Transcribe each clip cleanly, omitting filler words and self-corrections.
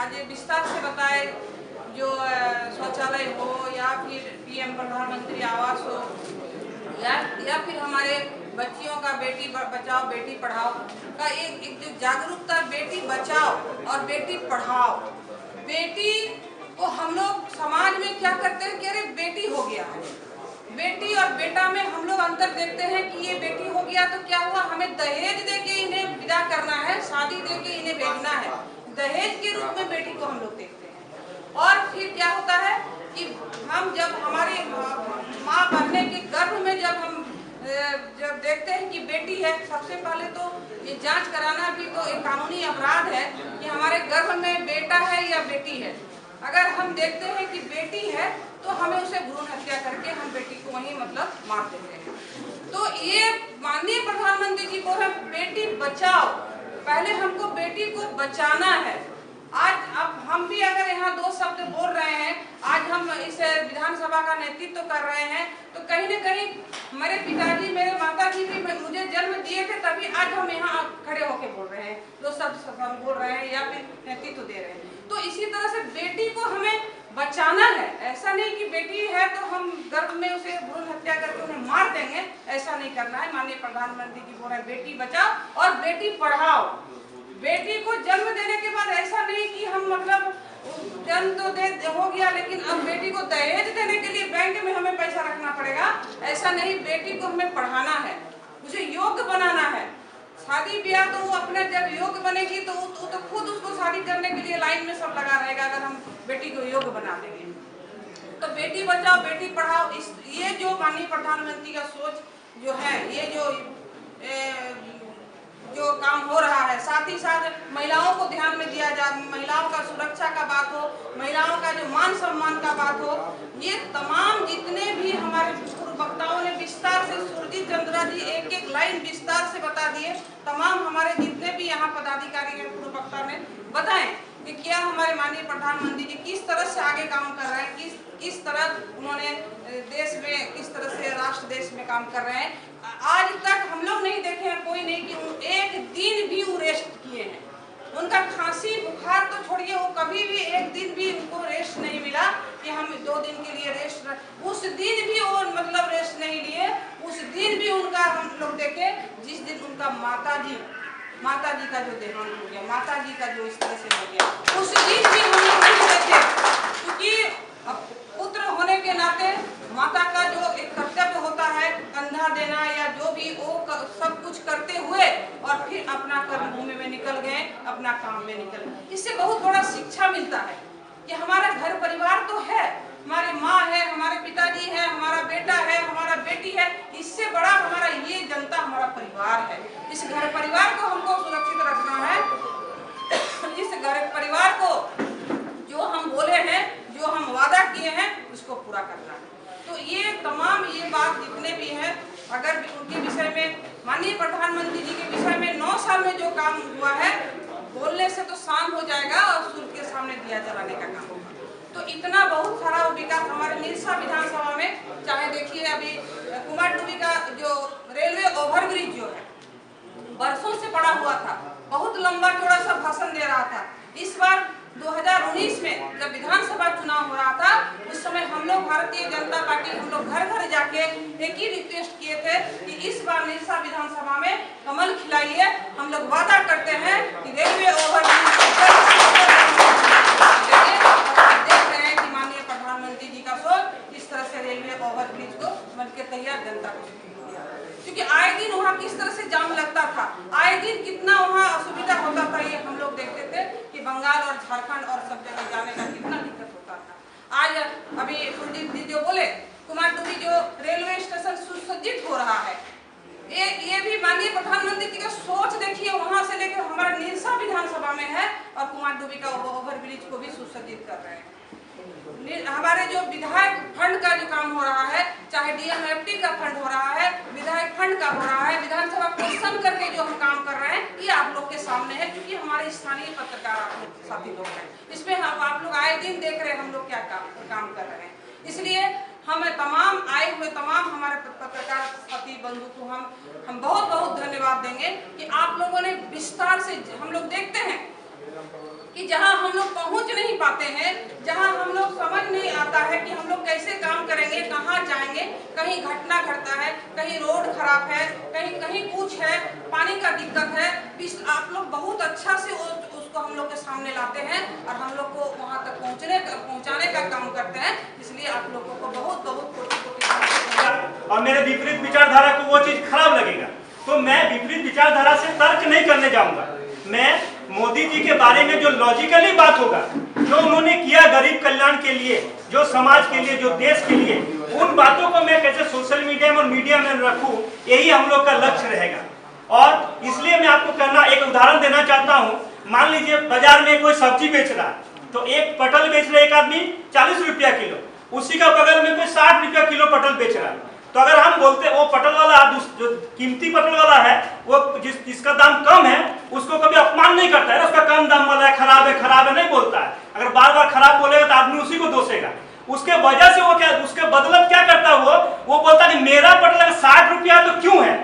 आज विस्तार से बताए, जो शौचालय हो या फिर पीएम प्रधानमंत्री आवास हो या फिर हमारे बच्चियों का बेटी बचाओ बेटी पढ़ाओ का एक जो जागरूकता, बेटी बचाओ और बेटी पढ़ाओ। बेटी को हम लोग समाज में क्या करते हैं कि अरे बेटी हो गया है, बेटी और बेटा में हम लोग अंतर देखते हैं कि ये बेटी हो गया तो क्या हुआ, हमें दहेज दे के इन्हें विदा करना है, शादी दे के इन्हें भेजना है, दहेज के रूप में बेटी को हम लोग देखते हैं। और फिर क्या होता है कि हम जब हमारी माँ बनने के गर्भ में जब देखते हैं कि बेटी है, सबसे पहले तो ये जांच कराना भी तो एक कानूनी अपराध है कि हमारे गर्भ में बेटा है या बेटी है। अगर हम देखते हैं कि बेटी है तो हमें उसे भ्रूण हत्या करके हम बेटी को वहीं मतलब मार देते हैं। तो ये माननीय प्रधानमंत्री जी बोल रहे हैं बेटी बचाओ, पहले हमको बेटी को बचाना है। आज अब हम भी अगर यहाँ दो शब्द बोल रहे हैं, आज हम इस विधानसभा का नेतृत्व कर रहे हैं, तो कहीं न कहीं मेरे पिताजी मेरे माता जी भी मुझे जन्म दिए थे, तभी आज हम यहाँ खड़े होके बोल रहे हैं, दो शब्द हम बोल रहे हैं या फिर नेतृत्व दे रहे हैं। तो इसी तरह से बेटी को हमें बचाना है। ऐसा नहीं कि बेटी है तो हम गर्भ में उसे भ्रूण हत्या करके उन्हें मार देंगे, ऐसा नहीं करना है। माननीय प्रधानमंत्री जी बोल रहे हैं बेटी बचाओ और बेटी पढ़ाओ। बेटी को जन्म देने के बाद ऐसा नहीं कि हम मतलब जन्म तो दे हो गया, लेकिन अब बेटी को दहेज देने के लिए बैंक में हमें पैसा रखना पड़ेगा, ऐसा नहीं। बेटी को हमें पढ़ाना है, उसे योग्य बनाना है। शादी ब्याह तो वो अपने जब योग्य बनेगी तो वो तो खुद उसको शादी करने के लिए लाइन में सब लगा रहेगा, अगर हम बेटी को योग्य बना देंगे। तो बेटी बचाओ बेटी पढ़ाओ, ये जो माननीय प्रधानमंत्री का सोच जो है, ये जो काम हो रहा है, साथ ही साथ महिलाओं को ध्यान में दिया जाए, महिलाओं का सुरक्षा का बात हो, महिलाओं का जो मान सम्मान का बात हो, ये तमाम जितने भी हमारे पूर्व वक्ताओं ने विस्तार से, सुरजीत चंद्रा जी एक एक लाइन विस्तार से बता दिए। तमाम हमारे जितने भी यहाँ पदाधिकारी हैं, पूर्व वक्ता ने बताएं कि क्या हमारे माननीय प्रधानमंत्री जी किस तरह से आगे काम कर रहे हैं, किस तरह उन्होंने देश में, किस तरह से राष्ट्र देश में काम कर रहे हैं। आज तक हम लोग नहीं देखे हैं, कोई नहीं कि एक दिन भी वो रेस्ट किए हैं। उनका खांसी बुखार तो छोड़िए, वो कभी भी एक दिन भी उनको रेस्ट नहीं मिला कि हम 2 दिन के लिए रेस्ट, उस दिन भी वो मतलब रेस्ट नहीं लिए। उस दिन भी उनका हम लोग देखे जिस दिन उनका माता जी का जो देहांत हो गया, माता जी का जो इस तरह से हो गया, उस दिन भी हम लोग नहीं देखे, क्योंकि पुत्र होने के नाते माता का जो एक कर्तव्य होता है, कंधा देना या जो भी, वो सब कुछ करते हुए और फिर अपना कर्म भूमि में निकल गए, अपना काम में निकल गए। इससे बहुत बड़ा शिक्षा मिलता है कि हमारा घर परिवार तो है, हमारे माँ है, हमारे पिताजी है, हमारा बेटा है, हमारा बेटी है, इससे बड़ा हमारा ये जनता, हमारा परिवार है। इस घर परिवार को हमको सुरक्षित रखना है। इस घर परिवार को जो हम बोले हैं, जो हम वादा किए हैं, उसको पूरा करना है। तो ये तमाम ये बात जितने भी हैं, अगर उनके विषय में, माननीय प्रधानमंत्री जी के विषय में 9 साल में जो काम हुआ है, बोलने से तो शाम हो जाएगा और सूर्य के सामने दिया जलाने का काम होगा। तो इतना बहुत सारा विकास हमारे निरसा विधानसभा में, चाहे देखिए अभी कुमारडुबी का जो रेलवे ओवरब्रिज जो है, बरसों से पड़ा हुआ था, बहुत लंबा चौड़ा सा भाषण दे रहा था। इस बार 2019 में जब विधानसभा चुनाव हो रहा था, उस समय हम लोग भारतीय जनता पार्टी, हम लोग घर घर जाके एक ही रिक्वेस्ट किए थे कि इस बार निरसा विधानसभा में कमल खिलाइए। हम लोग वादा करते हैं कि रेलवे ओवरब्रिज देख रहे हैं कि माननीय प्रधानमंत्री जी का सोच किस तरह से रेलवे ओवरब्रिज को बनके तैयार जनता को, क्योंकि आए दिन वहाँ किस तरह से जाम लगता था, आए दिन कितना वहाँ असुविधा होता था, ये हम लोग देखते थे कि बंगाल और झारखंड और सब जगह जाने का कितना दिक्कत होता था। आज अभी सुरजीत जी जो बोले, कुमारडुबी जो रेलवे स्टेशन सुसज्जित हो रहा है, ये भी माननीय प्रधानमंत्री जी का सोच देखिए, वहाँ से लेकर हमारा निरसा विधानसभा में है और कुमारडुबी का ओवरब्रिज को भी सुसज्जित कर रहे हैं। हमारे जो विधायक फंड का जो काम हो रहा है, चाहे डीएमएफटी का फंड हो रहा है, विधायक फंड का हो रहा है, विधानसभा क्वेश्चन करके जो हम काम कर रहे हैं, ये आप लोग के सामने है, क्योंकि हमारे स्थानीय पत्रकार आप लोग साथी लोग हैं। इसमें आप लोग आए दिन देख रहे हैं हम लोग क्या काम कर रहे हैं। इसलिए हमें तमाम आए हुए तमाम हमारे पत्रकार साथी बंधु को हम बहुत बहुत धन्यवाद देंगे कि आप लोगों ने विस्तार से, हम लोग देखते हैं कि जहां हम लोग पहुंच पाते हैं, जहां हम लोग समझ नहीं आता है कि हम लोग कैसे काम करेंगे, कहां जाएंगे। कहीं घटना घटता है, कहीं रोड खराब है, कहीं कहीं कुछ है, पानी का दिक्कत है। आप लोग बहुत अच्छा से उसको हम लोग के सामने लाते हैं और हम लोग को वहां तक पहुंचाने का काम करते हैं। इसलिए आप लोगों को बहुत बहुत कोटि और मेरे विपरीत विचारधारा को वो चीज खराब लगेगा, तो मैं विपरीत विचारधारा से तर्क नहीं करने जाऊंगा। मैं मोदी जी के बारे में जो लॉजिकली बात होगा, जो उन्होंने किया गरीब कल्याण के लिए, जो समाज के लिए, जो देश के लिए, उन बातों को मैं कैसे सोशल मीडिया में और मीडिया में रखूं, यही हम लोग का लक्ष्य रहेगा। और इसलिए मैं आपको करना एक उदाहरण देना चाहता हूं। मान लीजिए बाजार में कोई सब्जी बेच रहा है, तो एक पटल बेच रहा है एक आदमी 40 रुपया किलो, उसी का बगल में कोई 60 रुपया किलो पटल बेच रहा है। तो अगर हम बोलते वो पटल वाला जो कीमती पटल वाला है, वो जिसका दाम कम है, उसको कभी अपमान नहीं करता है, उसका कम दाम वाला है, खराब है नहीं बोलता है। अगर बार बार खराब बोलेगा तो आदमी उसी को दोषेगा। उसके वजह से वो क्या, उसके बदलत क्या करता वो बोलता कि मेरा पटल 60 रुपया तो क्यों है।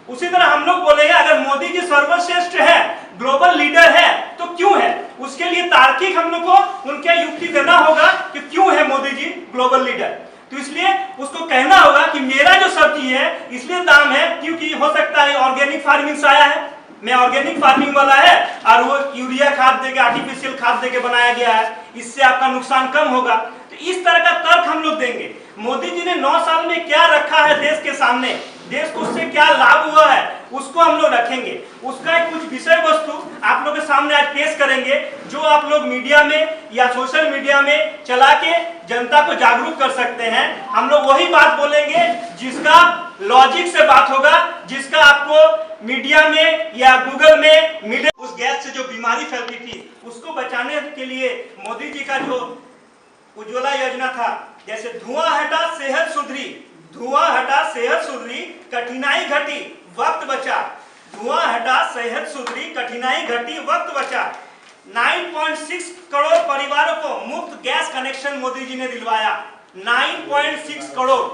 उसी तरह हम लोग बोलेंगे अगर मोदी जी सर्वश्रेष्ठ है, ग्लोबल लीडर है, तो क्यों है। उसके लिए तार्किक हम लोग को उनके युक्ति देना होगा कि क्यों है मोदी जी ग्लोबल लीडर। तो इसलिए उसको कहना होगा कि मेरा जो सब्जी है इसलिए दाम है क्योंकि हो सकता है ऑर्गेनिक फार्मिंग से आया है, मैं ऑर्गेनिक फार्मिंग वाला है और वो यूरिया खाद देके, आर्टिफिशियल खाद देके बनाया गया है, इससे आपका नुकसान कम होगा। तो इस तरह का तर्क हम लोग देंगे। मोदी जी ने 9 साल में क्या रखा है देश के सामने, देश को उससे क्या लाभ हुआ है, उसको हम लोग रखेंगे। उसका कुछ विषय वस्तु आप लोग के सामने आज पेश करेंगे, जो आप लोग मीडिया में या सोशल मीडिया में चला के जनता को जागरूक कर सकते हैं। हम लोग वही बात बोलेंगे जिसका लॉजिक से बात होगा, जिसका आपको मीडिया में या गूगल में मिले। उस गैस से जो बीमारी फैलती थी, उसको बचाने के लिए मोदी जी का जो उज्ज्वला योजना था, जैसे धुआं हटा सेहत सुधरी, धुआं हटा सेहत सुधरी, कठिनाई घटी वक्त बचा, धुआं हटा सेहत सुधरी, कठिनाई घटी वक्त बचा। 9.6 करोड़ परिवारों को मुफ्त गैस कनेक्शन मोदी जी ने दिलवाया। 9.6 करोड़।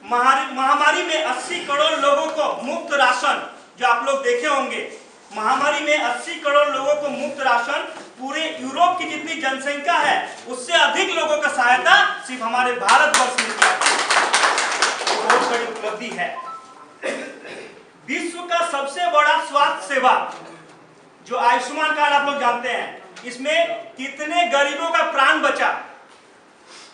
महामारी में 80 करोड़ लोगों को मुफ्त राशन, जो आप लोग देखे होंगे, महामारी में 80 करोड़ लोगों को मुफ्त राशन। पूरे यूरोप की जितनी जनसंख्या है उससे अधिक लोगों का सहायता सिर्फ हमारे भारतवर्ष में किया, बहुत बड़ी उपलब्धि है। विश्व का सबसे बड़ा स्वास्थ्य सेवा जो आयुष्मान कार्ड आप लोग जानते हैं, इसमें कितने गरीबों का प्राण बचा,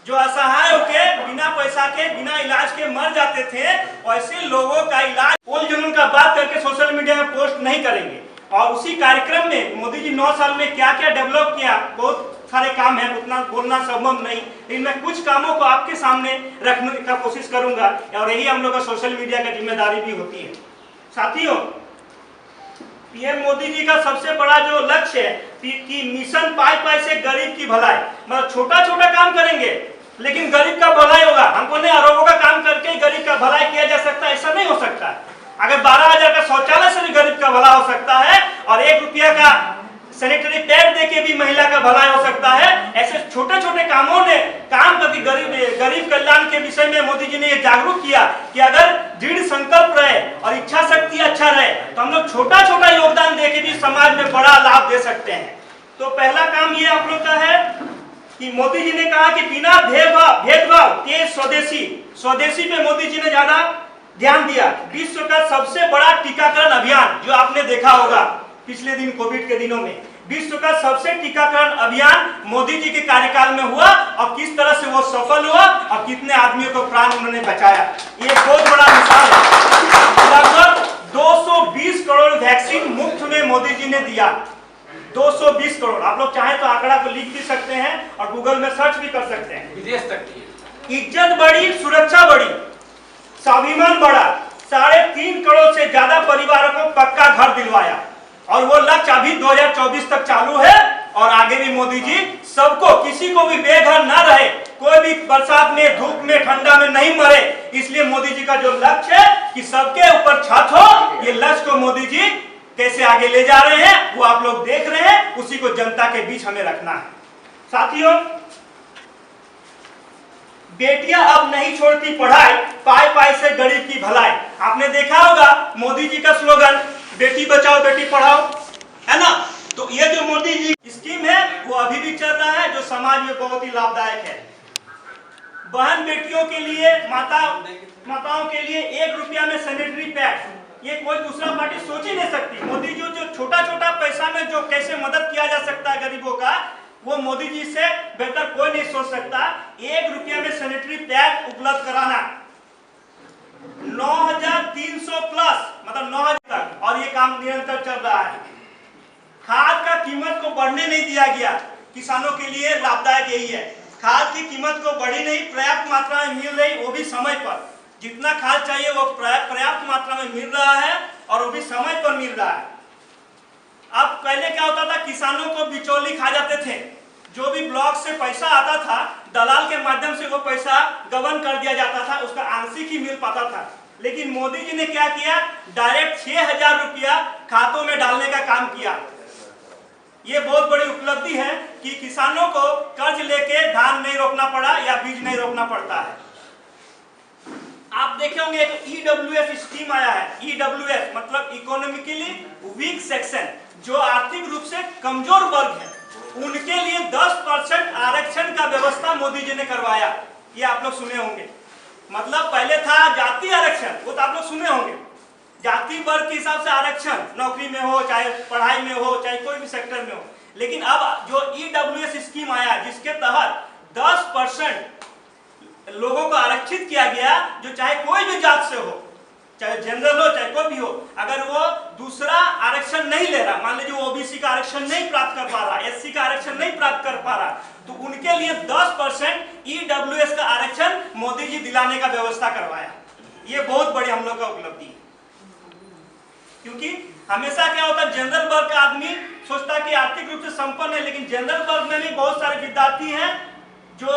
जो असहाय होकर बिना पैसा के, बिना इलाज के मर जाते थे, ऐसे लोगों का इलाज कोई जुनून का बात करके सोशल मीडिया में पोस्ट नहीं करेंगे। और उसी कार्यक्रम में मोदी जी 9 साल में क्या क्या डेवलप किया, बहुत सारे काम है, उतना बोलना संभव नहीं, लेकिन मैं कुछ कामों को आपके सामने रखने का कोशिश करूंगा, और यही हम लोग का सोशल मीडिया की जिम्मेदारी भी होती है। साथियों, पीएम मोदी जी का सबसे बड़ा जो लक्ष्य है कि मिशन पाई से गरीब की भलाई, मतलब छोटा छोटा काम करेंगे लेकिन गरीब का भलाई होगा। हमको नहीं अरबों का काम करके गरीब का भलाई किया जा सकता, ऐसा नहीं हो सकता। अगर 12,000 का शौचालय से भी गरीब का भला हो सकता है, और 1 रुपया का सैनिटरी पैड देके भी महिला का भलाई हो सकता है। ऐसे छोटे छोटे कामों ने काम करके गरीब कल्याण के विषय में मोदी जी ने ये जागरूक किया कि अगर दृढ़ संकल्प रहे और इच्छा शक्ति अच्छा रहे तो हम लोग छोटा छोटा योगदान देके भी समाज में बड़ा लाभ दे सकते हैं। तो पहला काम ये आप लोग का है कि मोदी जी ने कहा कि बिना भेदभाव तेज स्वदेशी पे मोदी जी ने ज्यादा ध्यान दिया। विश्व का सबसे बड़ा टीकाकरण अभियान, जो आपने देखा होगा पिछले दिन कोविड के दिनों में, विश्व का सबसे टीकाकरण अभियान मोदी जी के कार्यकाल में हुआ, और किस तरह से वो सफल हुआ और कितने आदमियों को प्राण उन्होंने बचाया, ये बहुत बड़ा मिसाल है। लगभग 220 करोड़ वैक्सीन मुफ्त में मोदी जी ने दिया। 220 करोड़, आप लोग चाहे तो आंकड़ा को लिख भी सकते हैं और गूगल में सर्च भी कर सकते हैं। विदेश तक की इज्जत बढ़ी, सुरक्षा बढ़ी, स्वाभिमान बढ़ा। 3.5 करोड़ से ज्यादा परिवारों को पक्का घर दिलवाया, और वो लक्ष्य अभी 2024 तक चालू है, और आगे भी मोदी जी सबको, किसी को भी बेघर ना रहे, कोई भी बरसात में, धूप में, ठंडा में नहीं मरे। इसलिए मोदी जी का जो लक्ष्य है कि सबके ऊपर छत हो, ये लक्ष्य को मोदी जी कैसे आगे ले जा रहे हैं वो आप लोग देख रहे हैं, उसी को जनता के बीच हमें रखना है। साथियों, बेटियां अब नहीं छोड़ती पढ़ाई, पाई से गरीब की भलाई। आपने देखा होगा मोदी जी का स्लोगन बेटी बचाओ बेटी पढ़ाओ, है ना। तो ये जो मोदी जी स्कीम है वो वो अभी भी चल रहा है, जो समाज में बहुत ही लाभदायक है। बहन बेटियों के लिए, माताओं के लिए 1 रुपया में सैनिटरी पैड, ये कोई दूसरा पार्टी सोच ही नहीं सकती। मोदी जी जो छोटा छोटा पैसा में जो कैसे मदद किया जा सकता है गरीबों का, वो मोदी जी से बेहतर कोई नहीं सोच सकता। 1 रुपया में सैनिटरी पैड उपलब्ध कराना, 9,300 प्लस, मतलब 9,000 तक, और ये काम निरंतर चल रहा है। खाद का कीमत को बढ़ने नहीं दिया गया, किसानों के लिए लाभदायक यही है। खाद की कीमत को बढ़ी नहीं, पर्याप्त मात्रा में मिल रही, वो भी समय पर। जितना खाद चाहिए वो पर्याप्त मात्रा में मिल रहा है, और वो भी समय पर मिल रहा है। अब पहले क्या होता था, किसानों को बिचौली खा जाते थे। जो भी ब्लॉक से पैसा आता था, दलाल के माध्यम से वो पैसा गबन कर दिया जाता था, उसका आंशिक ही मिल पाता था। लेकिन मोदी जी ने क्या किया, डायरेक्ट 6,000 रुपया खातों में डालने का काम किया। ये बहुत बड़ी उपलब्धि है कि किसानों को कर्ज लेके धान नहीं रोपना पड़ा या बीज नहीं रोपना पड़ता है। आप देखे होंगे एक EWS स्कीम आया है। EWS मतलब इकोनॉमिकली वीक सेक्शन, जो आर्थिक रूप से कमजोर वर्ग है, उनके लिए 10% आरक्षण का व्यवस्था मोदी जी ने करवाया। ये आप लोग सुने होंगे। मतलब पहले था जाति आरक्षण, वो तो आप लोग सुने होंगे, जाति वर्ग के हिसाब से आरक्षण, नौकरी में हो, चाहे पढ़ाई में हो, चाहे कोई भी सेक्टर में हो। लेकिन अब जो EWS स्कीम आया, जिसके तहत 10% लोगों को आरक्षित किया गया, जो चाहे कोई भी जात से हो, चाहे जनरल हो, चाहे कोई भी हो, अगर वो दूसरा आरक्षण नहीं ले रहा, मान लीजिए वो OBC का आरक्षण नहीं प्राप्त कर पा रहा, SC का आरक्षण नहीं प्राप्त कर पा रहा, तो उनके लिए 10% EWS का आरक्षण मोदी जी दिलाने का व्यवस्था करवाया। ये बहुत बड़ी हम लोग का उपलब्धि है। क्योंकि हमेशा क्या होता है, जनरल वर्ग का आदमी सोचता कि आर्थिक रूप से संपन्न है, लेकिन जनरल वर्ग में भी बहुत सारे विद्यार्थी हैं जो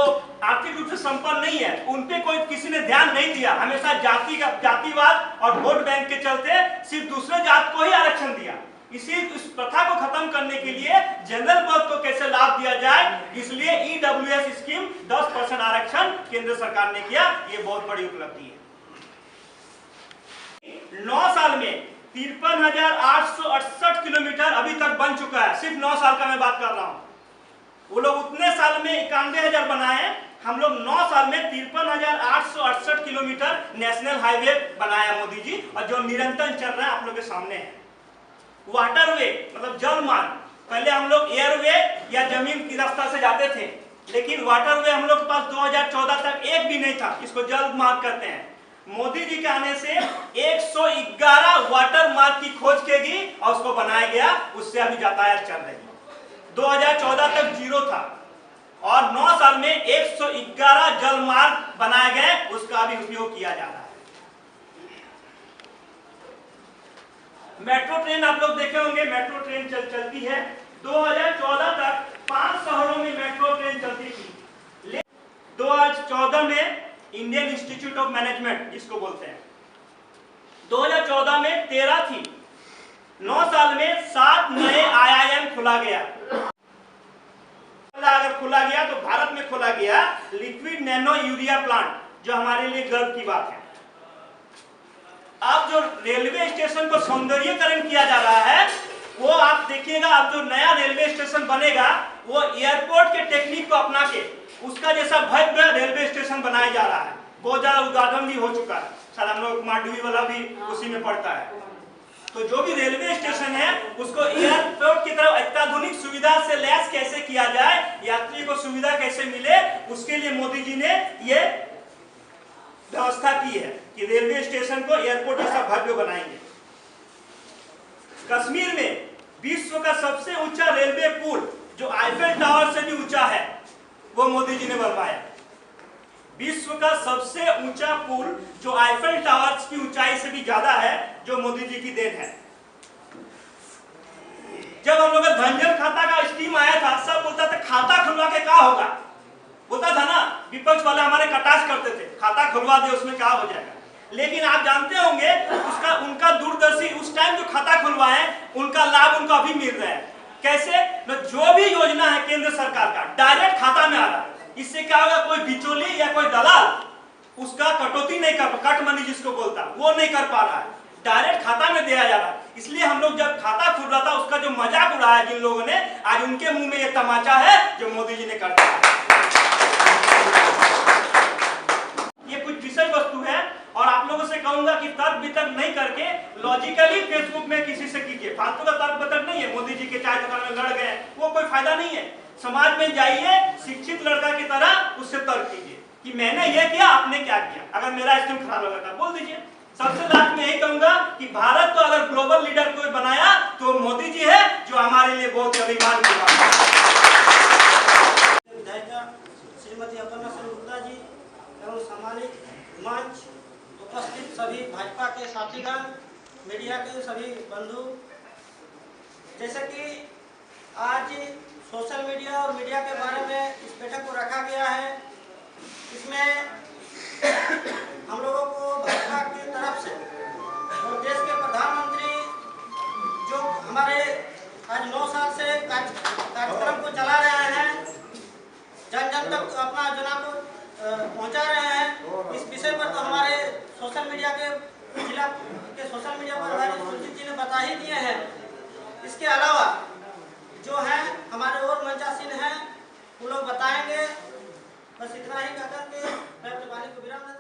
आर्थिक रूप से संपन्न नहीं है, उनपे कोई किसी ने ध्यान नहीं दिया। हमेशा जातिवाद और वोट बैंक के चलते सिर्फ दूसरे जात को ही आरक्षण दिया। इस प्रथा को खत्म करने के लिए जनरल वर्ग को कैसे लाभ दिया जाए, इसलिए EWS स्कीम 10% आरक्षण केंद्र सरकार ने किया। ये बहुत बड़ी उपलब्धि है। 9 साल में 53,868 किलोमीटर अभी तक बन चुका है। सिर्फ 9 साल का मैं बात कर रहा हूं। वो लोग उतने साल में 91,000 बनाए, हम लोग 9 साल में 53,868 किलोमीटर नेशनल हाईवे बनाया मोदी जी, और जो निरंतर चल रहा है आप लोग के सामने है। वाटरवे मतलब जल मार्ग, पहले हम लोग एयरवे या जमीन की रास्ता से जाते थे, लेकिन वाटरवे हम लोग के पास 2014 तक एक भी नहीं था। इसको जल मार्ग कहते हैं। मोदी जी के आने से 111 वाटर मार्ग की खोज की गई और उसको बनाया गया, उससे अभी यातायात चल रही है। 2014 तक 0 था, और 9 साल में 111 जल मार्ग बनाए गए, उसका भी उपयोग किया जा रहा है। मेट्रो ट्रेन आप लोग देखे होंगे, मेट्रो ट्रेन चलती है। 2014 तक 5 शहरों में मेट्रो ट्रेन चलती थी। 2014 में इंडियन इंस्टीट्यूट ऑफ मैनेजमेंट जिसको बोलते हैं, 2014 में 13 थी। 9 साल में 7 नए IIM खुला गया। अगर खुला गया तो भारत में खुला गया लिक्विड नैनो यूरिया प्लांट, जो हमारे लिए गर्व की बात है। अब जो रेलवे स्टेशन को सौंदर्यीकरण किया जा रहा है, वो आप देखिएगा, अब जो नया रेलवे स्टेशन बनेगा वो एयरपोर्ट के टेक्निक को अपना के उसका जैसा भव्य रेलवे स्टेशन बनाया जा रहा है। बहुत ज्यादा उद्घाटन भी हो चुका है, शायद हम लोग मांडवी वाला भी उसी में पड़ता है। तो जो भी रेलवे स्टेशन है उसको एयरपोर्ट की तरह अत्याधुनिक सुविधा से लैस कैसे किया जाए, यात्री को सुविधा कैसे मिले, उसके लिए मोदी जी ने ये व्यवस्था की है कि रेलवे स्टेशन को एयरपोर्ट जैसा भव्य बनाएंगे। कश्मीर में विश्व का सबसे ऊंचा रेलवे पुल, जो आईफेल टावर से भी ऊंचा है, वो मोदी जी ने बनवाया। विश्व का सबसे ऊंचा पुल जो आईफेल टावर की ऊंचाई से भी ज्यादा है, जो मोदी जी की देन है। जब हम लोग का धनजन खाता का स्कीम आया था, सब बोलता था खाता खुलवा के क्या होगा, बोलता था ना, विपक्ष वाले हमारे कटाक्ष करते थे, खाता खुलवा दे उसमें क्या हो जाएगा। लेकिन आप जानते होंगे उनका दूरदर्शी उस टाइम जो खाता खुलवाए, उनका लाभ उनको अभी मिल रहा है। कैसे? जो भी योजना है केंद्र सरकार का डायरेक्ट खाता में आ रहा है। इससे क्या होगा, कोई बिचौली या कोई दलाल उसका कटौती नहीं कर, कट मनी जिसको बोलता, वो नहीं कर पा रहा है, डायरेक्ट खाता में दिया जा रहा है। इसलिए हम लोग जब खाता खुल रहा था उसका जो मजाक उड़ाया जिन लोगों ने, आज उनके मुंह में ये तमाचा है जो मोदी जी ने कर दिया। ये कुछ विषय वस्तु है और आप लोगों से कहूंगा कि तर्क वितर्क नहीं करके लॉजिकली फेसबुक में किसी से कीजिए। फालतू का तर्क वितर्क नहीं है। मोदी जी के चाय दुकान में लड़ गए, वो कोई फायदा नहीं है। समाज में जाइए, शिक्षित लड़का की तरह उससे तर्क कीजिए कि मैंने ये किया, आपने क्या किया। अगर मेरा स्टूम खराब लगा था बोल दीजिए। सबसे लास्ट में यही कहूंगा कि भारत तो अगर ग्लोबल लीडर कोई बनाया तो मोदी जी है, जो हमारे लिए बहुत अभिमान की बात है। विधायिका श्रीमती अपर्णा सेनगुप्ता जी एवं सम्मानित मंच उपस्थित सभी भाजपा के साथीगण, मीडिया के सभी बंधु, जैसे कि आज सोशल मीडिया और मीडिया के बारे में इस बैठक को रखा गया है, इसमें हम लोगों को भाजपा की तरफ से और देश के प्रधानमंत्री जो हमारे आज 9 साल से कार्यक्रम को चला रहे हैं, जन जन तक अपना योजना को पहुंचा रहे हैं, इस विषय पर तो हमारे सोशल मीडिया के जिला के सोशल मीडिया पर हमारे सुरजीत जी ने बता ही दिए हैं। इसके अलावा जो है हमारे और मंचासीन हैं वो लोग बताएंगे। बस इतना ही कहकर के मैं अपनी वाणी को विराम देता हूं।